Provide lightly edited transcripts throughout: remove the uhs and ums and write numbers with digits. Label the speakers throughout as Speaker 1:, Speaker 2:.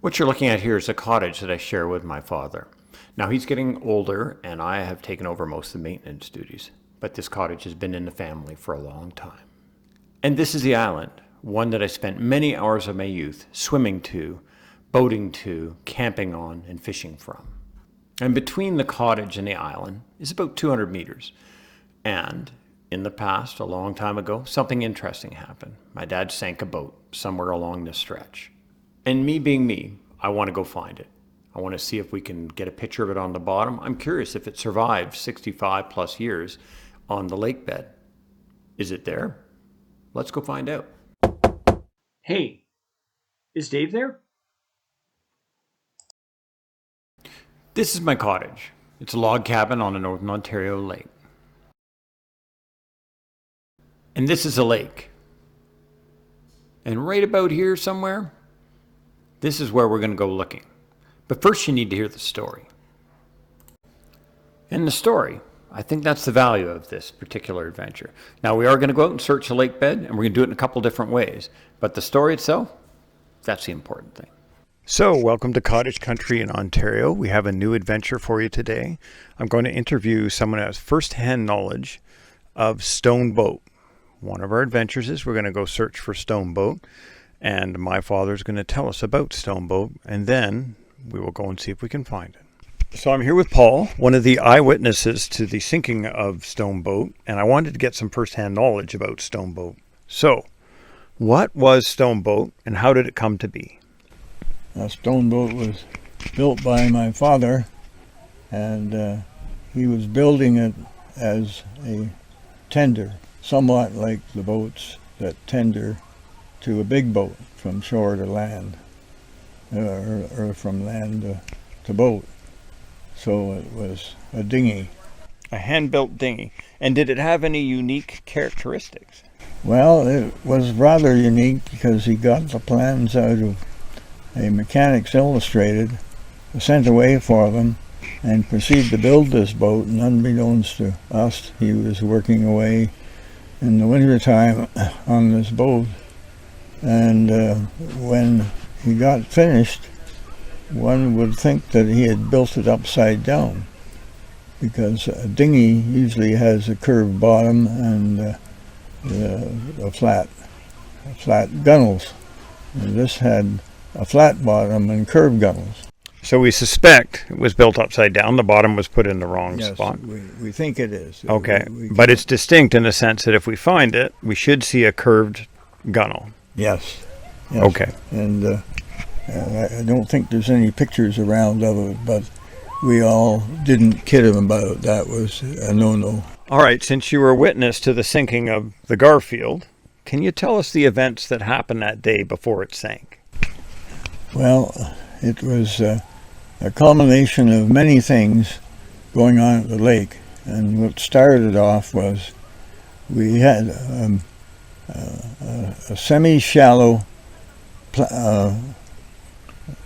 Speaker 1: What you're looking at here is a cottage that I share with my father. Now he's getting older and I have taken over most of the maintenance duties, but this cottage has been in the family for a long time. And this is the island, one that I spent many hours of my youth swimming to, boating to, camping on, and fishing from. And between the cottage and the island is about 200 meters. And in the past, a long time ago, something interesting happened. My dad sank a boat somewhere along this stretch. And me being me, I want to go find it. I want to see if we can get a picture of it on the bottom. I'm curious if it survived 65 plus years on the lake bed. Is it there? Let's go find out. Hey, is Dave there? This is my cottage. It's a log cabin on a Northern Ontario lake. And this is a lake. And right about here somewhere, this is where we're going to go looking. But first you need to hear the story. And the story, I think that's the value of this particular adventure. Now we are going to go out and search the lake bed, and we're going to do it in a couple different ways. But the story itself, that's the important thing. So, welcome to Cottage Country in Ontario. We have a new adventure for you today. I'm going to interview someone who has first-hand knowledge of Stone Boat. One of our adventures is we're going to go search for Stone Boat, and my father's going to tell us about Stone Boat, and then we will go and see if we can find it. So I'm here with Paul, one of the eyewitnesses to the sinking of Stone Boat, and I wanted to get some first-hand knowledge about Stone Boat. So, what was Stone Boat, and how did it come to be?
Speaker 2: A Stone Boat was built by my father, and he was building it as a tender, somewhat like the boats that tender to a big boat from shore to land, or from land to boat. So it was a dinghy.
Speaker 1: A hand-built dinghy. And did it have any unique characteristics?
Speaker 2: Well, it was rather unique because he got the plans out of a Mechanics Illustrated, sent away for them, and proceeded to build this boat. And unbeknownst to us, he was working away in the wintertime on this boat. And when he got finished, one would think that he had built it upside down, because a dinghy usually has a curved bottom and flat gunnels. And this had a flat bottom and curved gunnels.
Speaker 1: So we suspect it was built upside down. The bottom was put in the wrong spot.
Speaker 2: We think it is.
Speaker 1: Okay, but it's distinct in the sense that if we find it, we should see a curved gunnel.
Speaker 2: Yes.
Speaker 1: Okay.
Speaker 2: And I don't think there's any pictures around of it, but we all didn't kid him about it. That was a no-no.
Speaker 1: All right, since you were a witness to the sinking of the Garfield, can you tell us the events that happened that day before it sank?
Speaker 2: Well, it was a culmination of many things going on at the lake. And what started off was we had a semi-shallow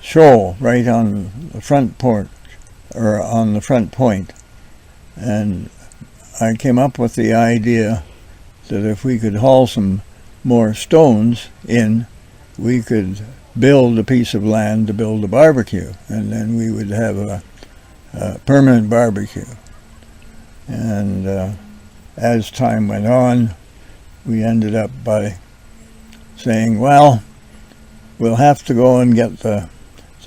Speaker 2: shoal right on the front porch, or on the front point. And I came up with the idea that if we could haul some more stones in, we could build a piece of land to build a barbecue, and then we would have a permanent barbecue. And as time went on, we ended up by saying, well, we'll have to go and get the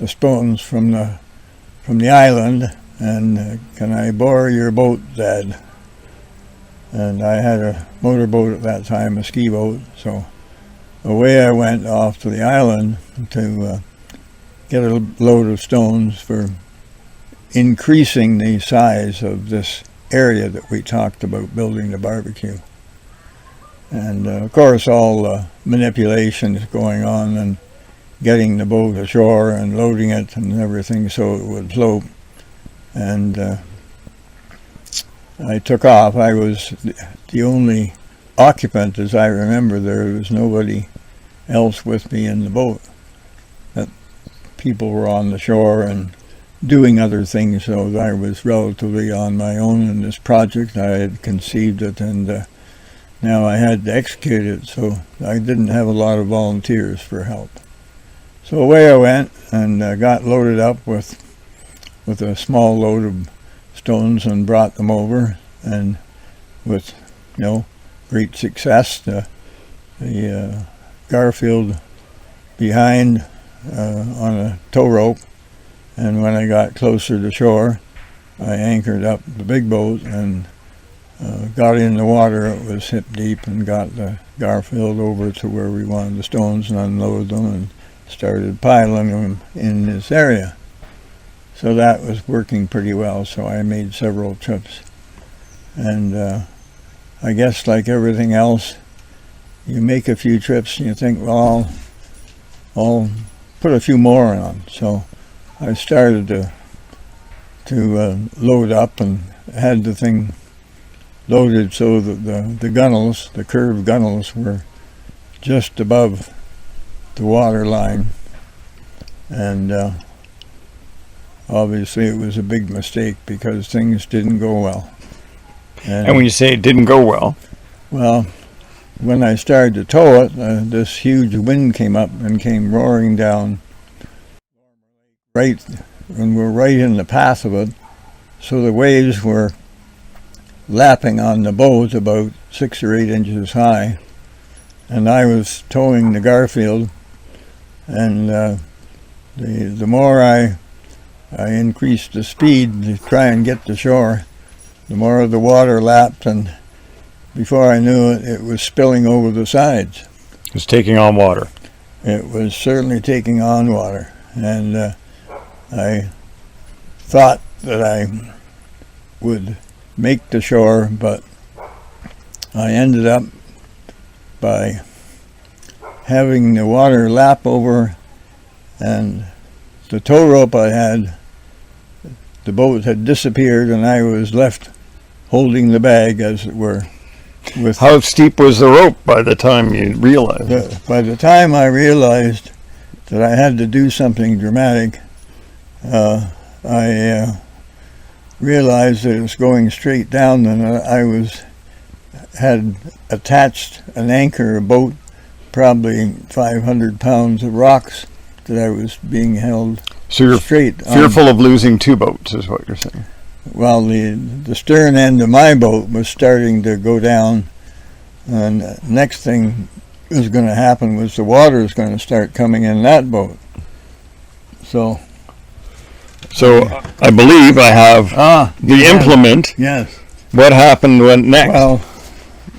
Speaker 2: stones from the island, and can I borrow your boat, Dad? And I had a motorboat at that time, a ski boat, so away I went off to the island to get a load of stones for increasing the size of this area that we talked about building the barbecue. And of course all manipulations going on and getting the boat ashore and loading it and everything so it would float. And I took off. I was the only occupant, as I remember. There was nobody else with me in the boat. That people were on the shore and doing other things, so I was relatively on my own in this project. I had conceived it, and now I had to execute it, so I didn't have a lot of volunteers for help. So away I went and got loaded up with a small load of stones and brought them over, and with great success. The Garfield behind on a tow rope, and when I got closer to shore, I anchored up the big boat and got in the water. It was hip deep, and got the Garfield over to where we wanted the stones and unloaded them and started piling them in this area. So that was working pretty well, so I made several trips. And I guess like everything else, you make a few trips and you think, well, I'll put a few more on. So I started to load up and had the thing loaded so that the gunnels, the curved gunnels, were just above the water line. And obviously it was a big mistake because things didn't go well.
Speaker 3: And when you say it didn't go well?
Speaker 2: Well, when I started to tow it, this huge wind came up and came roaring down right, and we're right in the path of it. So the waves were lapping on the boat about 6 or 8 inches high. And I was towing the Garfield, and the more I increased the speed to try and get to shore, the more the water lapped, and before I knew it, it was spilling over the sides.
Speaker 3: It was taking on water.
Speaker 2: It was certainly taking on water, and I thought that I would make the shore, but I ended up by having the water lap over, and the tow rope I had, the boat had disappeared, and I was left holding the bag, as it were.
Speaker 3: How steep was the rope by the time you realized?
Speaker 2: By the time I realized that I had to do something dramatic, I realized that it was going straight down, and I had attached an anchor, a boat, probably 500 pounds of rocks that I was being held
Speaker 3: So you're
Speaker 2: straight.
Speaker 3: fearful of losing 2 boats, is what you're saying?
Speaker 2: Well, the stern end of my boat was starting to go down, and the next thing was going to happen was the water was going to start coming in that boat. So
Speaker 3: I believe I have the
Speaker 2: yes,
Speaker 3: implement.
Speaker 2: Yes.
Speaker 3: What happened next?
Speaker 2: Well,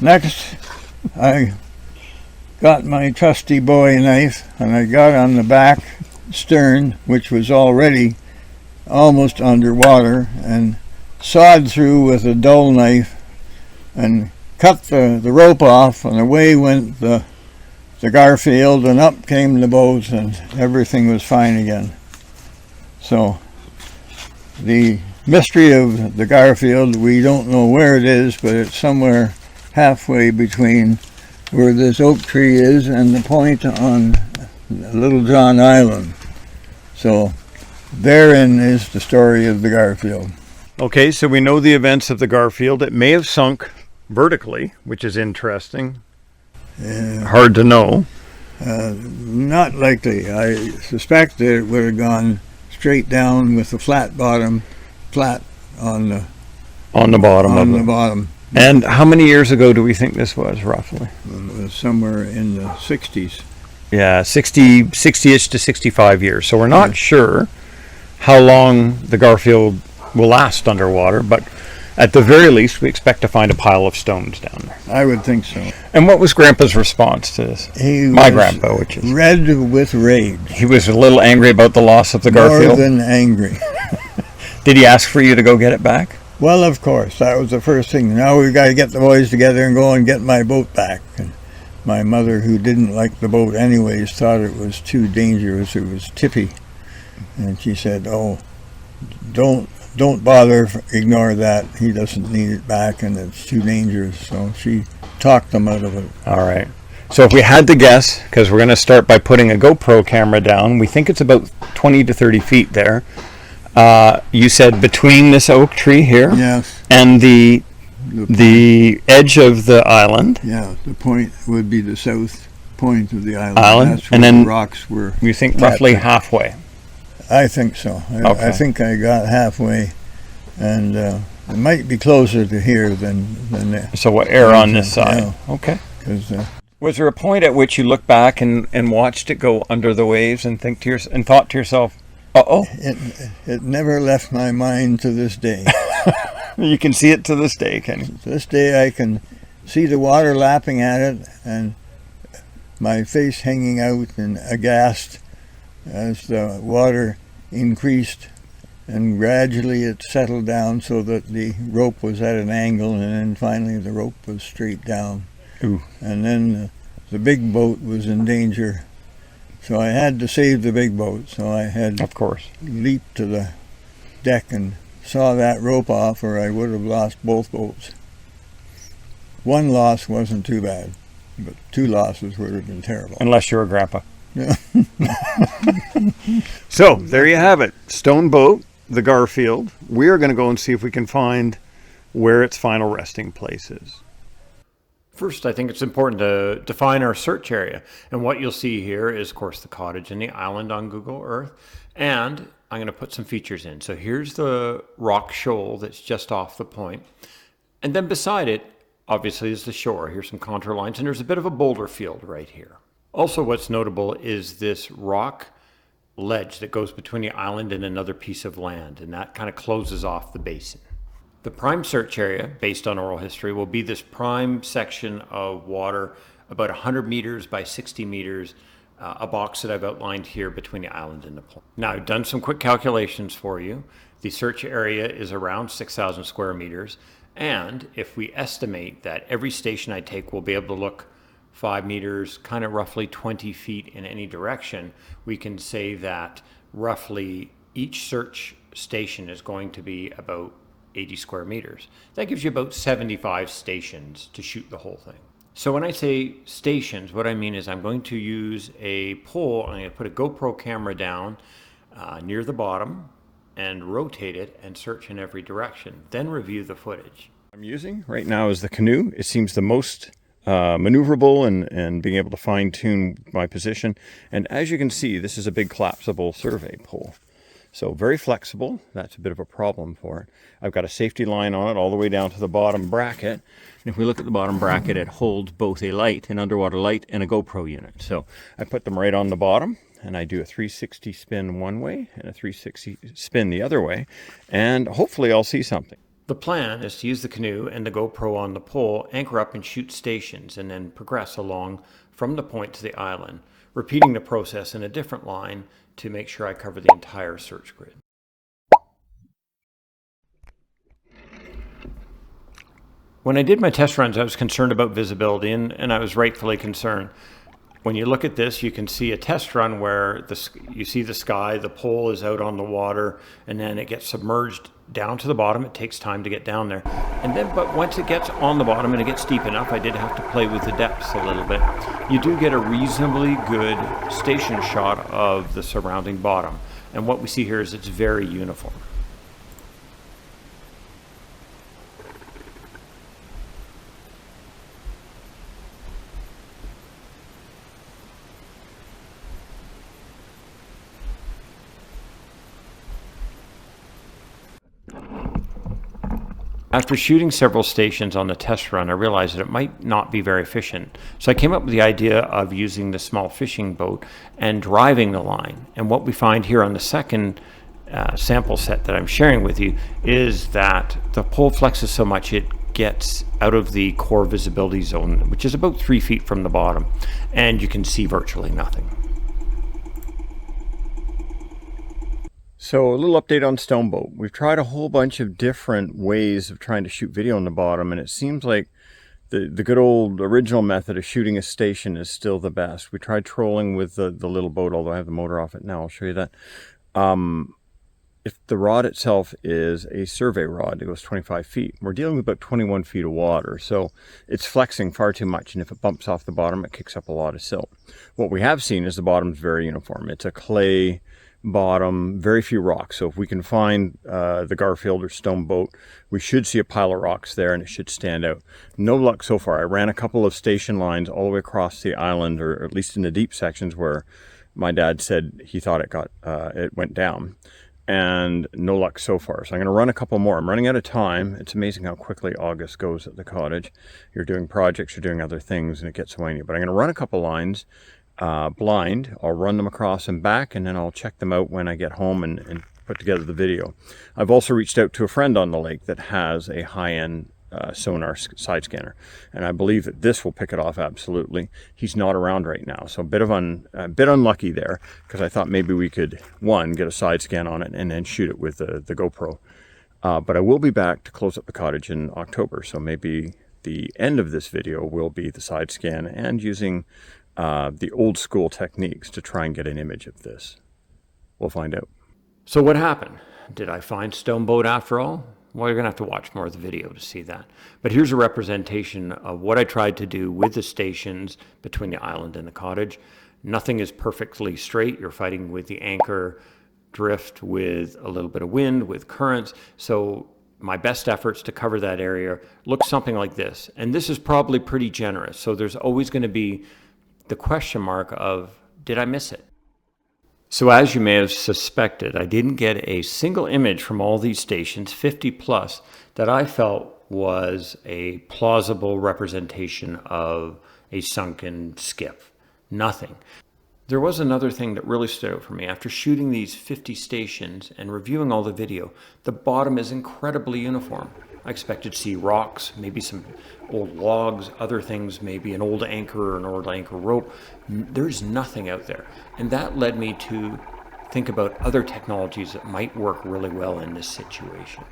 Speaker 2: next I got my trusty Bowie knife, and I got on the back stern, which was already almost underwater, and sawed through with a dull knife and cut the rope off, and away went the Garfield, and up came the boat, and everything was fine again. So the mystery of the Garfield, we don't know where it is, but it's somewhere halfway between where this oak tree is and the point on Little John Island. So therein is the story of the Garfield.
Speaker 3: Okay, so we know the events of the Garfield. It may have sunk vertically, which is interesting. Hard to know.
Speaker 2: Not likely. I suspect that it would have gone straight down with a flat bottom, flat on the
Speaker 3: bottom
Speaker 2: on the bottom.
Speaker 3: And how many years ago do we think this was, roughly?
Speaker 2: It was somewhere in the 60s.
Speaker 3: Yeah, 60-ish to 65 years. So we're not sure how long the Garfield will last underwater, but at the very least, we expect to find a pile of stones down there.
Speaker 2: I would think so.
Speaker 3: And what was Grandpa's response to this? My grandpa, which is...
Speaker 2: red with rage.
Speaker 3: He was a little angry about the loss of the Garfield?
Speaker 2: More than angry.
Speaker 3: Did he ask for you to go get it back?
Speaker 2: Well, of course. That was the first thing. Now we've got to get the boys together and go and get my boat back. And my mother, who didn't like the boat anyways, thought it was too dangerous. It was tippy. And she said, oh, don't bother, ignore that. He doesn't need it back, and it's too dangerous. So she talked them out of it.
Speaker 3: All right. So if we had to guess, because we're going to start by putting a GoPro camera down, we think it's about 20 to 30 feet there. You said between this oak tree here,
Speaker 2: yes,
Speaker 3: and the edge of the island.
Speaker 2: Yeah, the point would be the south point of the island.
Speaker 3: Island?
Speaker 2: That's where
Speaker 3: And then
Speaker 2: the rocks were.
Speaker 3: You think roughly
Speaker 2: tapped.
Speaker 3: halfway?
Speaker 2: I think so.
Speaker 3: Okay.
Speaker 2: I think I got halfway, and it might be closer to here than there.
Speaker 3: So what, err on this side?
Speaker 2: Yeah.
Speaker 3: Okay.
Speaker 2: Because
Speaker 3: Was there a point at which you looked back and watched it go under the waves and thought to yourself, uh-oh?
Speaker 2: it never left my mind to this day.
Speaker 3: You can see it to this day, can you?
Speaker 2: To this day, I can see the water lapping at it, and my face hanging out and aghast as the water increased, and gradually it settled down so that the rope was at an angle, and then finally the rope was straight down.
Speaker 3: Ooh.
Speaker 2: And then the big boat was in danger, so I had to save the big boat. So I had
Speaker 3: Of course.
Speaker 2: leaped to the deck and saw that rope off, or I would have lost both boats. One loss wasn't too bad, but two losses would have been terrible.
Speaker 3: Unless you're a grandpa.
Speaker 2: Yeah.
Speaker 3: So, there you have it. Stone Boat, the Garfield. We are going to go and see if we can find where its final resting place is.
Speaker 1: First, I think it's important to define our search area. And what you'll see here is, of course, the cottage and the island on Google Earth. And I'm going to put some features in. So here's the rock shoal that's just off the point. And then beside it, obviously, is the shore. Here's some contour lines. And there's a bit of a boulder field right here. Also, what's notable is this rock ledge that goes between the island and another piece of land. And that kind of closes off the basin. The prime search area, based on oral history, will be this prime section of water, about 100 meters by 60 meters, a box that I've outlined here between the island and the point. Now, I've done some quick calculations for you. The search area is around 6,000 square meters. And if we estimate that every station I take will be able to look 5 meters, kind of roughly 20 feet in any direction, we can say that roughly each search station is going to be about 80 square meters. That gives you about 75 stations to shoot the whole thing. So when I say stations, what I mean is I'm going to use a pole. I'm going to put a GoPro camera down near the bottom and rotate it and search in every direction. Then review the footage.
Speaker 3: I'm using right now is the canoe. It seems the most maneuverable and being able to fine tune my position. And as you can see, this is a big collapsible survey pole. So very flexible. That's a bit of a problem for it. I've got a safety line on it all the way down to the bottom bracket. And if we look at the bottom bracket, it holds both a light, an underwater light, and a GoPro unit. So I put them right on the bottom, and I do a 360 spin one way and a 360 spin the other way. And hopefully I'll see something.
Speaker 1: The plan is to use the canoe and the GoPro on the pole, anchor up and shoot stations, and then progress along from the point to the island, repeating the process in a different line to make sure I cover the entire search grid. When I did my test runs, I was concerned about visibility, and I was rightfully concerned. When you look at this, you can see a test run where you see the sky, the pole is out on the water, and then it gets submerged down to the bottom. It takes time to get down there. But once it gets on the bottom and it gets deep enough, I did have to play with the depths a little bit. You do get a reasonably good station shot of the surrounding bottom. And what we see here is it's very uniform. After shooting several stations on the test run, I realized that it might not be very efficient. So I came up with the idea of using the small fishing boat and driving the line. And what we find here on the second sample set that I'm sharing with you is that the pole flexes so much it gets out of the core visibility zone, which is about 3 feet from the bottom, and you can see virtually nothing.
Speaker 3: So a little update on Stone Boat. We've tried a whole bunch of different ways of trying to shoot video on the bottom, and it seems like the good old original method of shooting a station is still the best. We tried trolling with the little boat, although I have the motor off it now. I'll show you that. If the rod itself is a survey rod, it goes 25 feet. We're dealing with about 21 feet of water, so it's flexing far too much, and if it bumps off the bottom, it kicks up a lot of silt. What we have seen is the bottom's very uniform. It's a clay bottom, very few rocks. So if we can find the Garfield or Stone boat, we should see a pile of rocks there and it should stand out. No luck so far. I ran a couple of station lines all the way across the island, or at least in the deep sections where my dad said he thought it went down, and no luck so far. So I'm going to run a couple more. I'm running out of time. It's amazing how quickly August goes at the cottage. You're doing projects, you're doing other things, and it gets away. But I'm going to run a couple lines blind. I'll run them across and back, and then I'll check them out when I get home and put together the video. I've also reached out to a friend on the lake that has a high-end sonar side scanner, and I believe that this will pick it off absolutely. He's not around right now, so a bit unlucky there, because I thought maybe we could, one, get a side scan on it and then shoot it with the GoPro. But I will be back to close up the cottage in October, so maybe the end of this video will be the side scan and using the old school techniques to try and get an image of this. We'll find out.
Speaker 1: So what happened? Did I find Stone boat after all? Well, you're going to have to watch more of the video to see that. But here's a representation of what I tried to do with the stations between the island and the cottage. Nothing is perfectly straight. You're fighting with the anchor drift, with a little bit of wind, with currents. So my best efforts to cover that area look something like this. And this is probably pretty generous. So there's always going to be the question mark of, did I miss it? So as you may have suspected, I didn't get a single image from all these stations, 50 plus, that I felt was a plausible representation of a sunken skiff. Nothing. There was another thing that really stood out for me. After shooting these 50 stations and reviewing all the video, the bottom is incredibly uniform. I expected to see rocks, maybe some old logs, other things, maybe an old anchor or an old anchor rope. There's nothing out there. And that led me to think about other technologies that might work really well in this situation.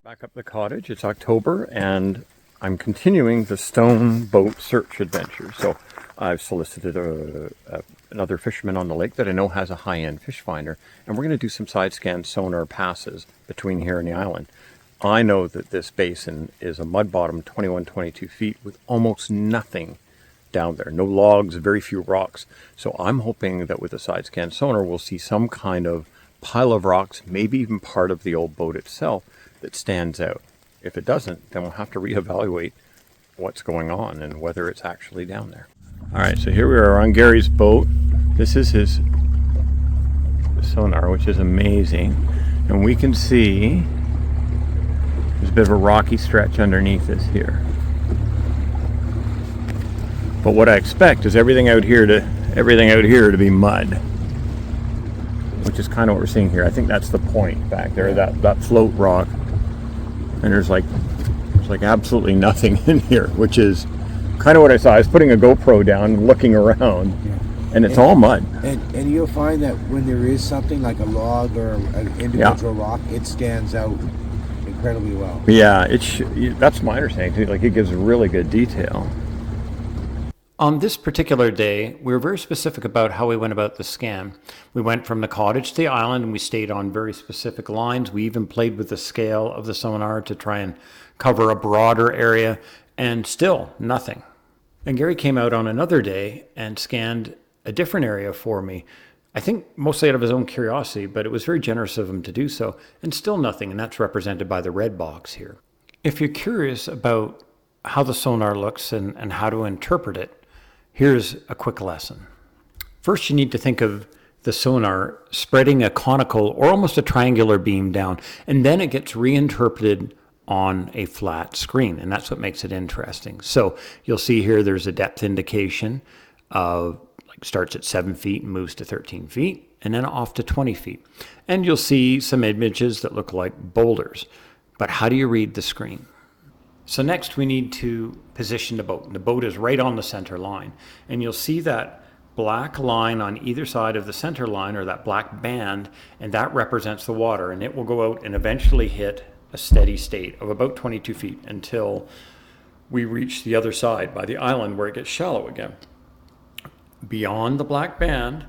Speaker 3: Back up the cottage. It's October, and I'm continuing the Stone boat search adventure. So I've solicited another fisherman on the lake that I know has a high-end fish finder, and we're going to do some side scan sonar passes between here and the island. I know that this basin is a mud bottom, 21, 22 feet, with almost nothing down there. No logs, very few rocks. So I'm hoping that with the side scan sonar, we'll see some kind of pile of rocks, maybe even part of the old boat itself that stands out. If it doesn't, then we'll have to reevaluate what's going on and whether it's actually down there. All right, so here we are on Gary's boat. This is his sonar, which is amazing. And we can see there's a bit of a rocky stretch underneath us here. But what I expect is everything out here to be mud, which is kind of what we're seeing here. I think that's the point back there, that float rock. And there's like absolutely nothing in here, which is kind of what I saw. I was putting a GoPro down and looking around, and it's all mud.
Speaker 4: And you'll find that when there is something like a log or an individual rock, it stands out incredibly well.
Speaker 3: Yeah, that's my understanding too. Like, it gives really good detail.
Speaker 1: On this particular day, we were very specific about how we went about the scan. We went from the cottage to the island, and we stayed on very specific lines. We even played with the scale of the sonar to try and cover a broader area, and still nothing. And Gary came out on another day and scanned a different area for me. I think mostly out of his own curiosity, but it was very generous of him to do so, and still nothing, and that's represented by the red box here. If you're curious about how the sonar looks and how to interpret it, here's a quick lesson. First, you need to think of the sonar spreading a conical or almost a triangular beam down, and then it gets reinterpreted on a flat screen, and that's what makes it interesting. So you'll see here there's a depth indication of starts at 7 feet and moves to 13 feet, and then off to 20 feet. And you'll see some images that look like boulders. But how do you read the screen? So next we need to position the boat. And the boat is right on the center line. And you'll see that black line on either side of the center line, or that black band, and that represents the water. And it will go out and eventually hit a steady state of about 22 feet until we reach the other side by the island where it gets shallow again. Beyond the black band,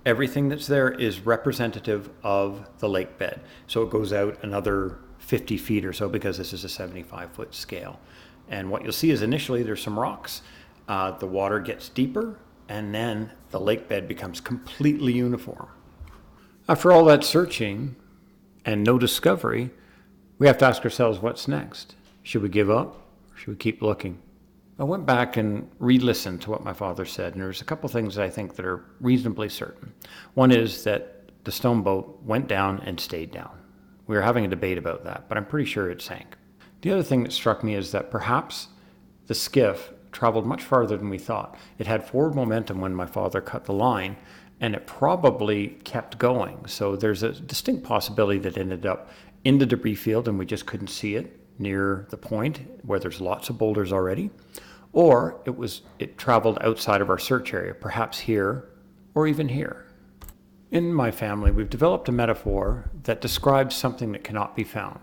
Speaker 1: everything that's there is representative of the lake bed. So it goes out another 50 feet or so, because this is a 75-foot scale. And what you'll see is initially there's some rocks, the water gets deeper, and then the lake bed becomes completely uniform. After all that searching and no discovery, we have to ask ourselves, what's next? Should we give up or should we keep looking? I went back and re-listened to what my father said, and there's a couple things that I think that are reasonably certain. One is that the stone boat went down and stayed down. We were having a debate about that, but I'm pretty sure it sank. The other thing that struck me is that perhaps the skiff traveled much farther than we thought. It had forward momentum when my father cut the line, and it probably kept going. So there's a distinct possibility that it ended up in the debris field and we just couldn't see it near the point where there's lots of boulders already. Or it traveled outside of our search area, perhaps here or even here. In my family, we've developed a metaphor that describes something that cannot be found.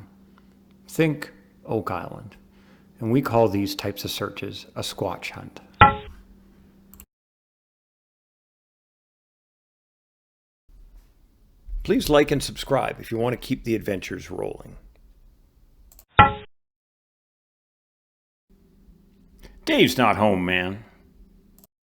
Speaker 1: Think Oak Island. And we call these types of searches a squatch hunt. Please like and subscribe if you want to keep the adventures rolling. Dave's not home, man.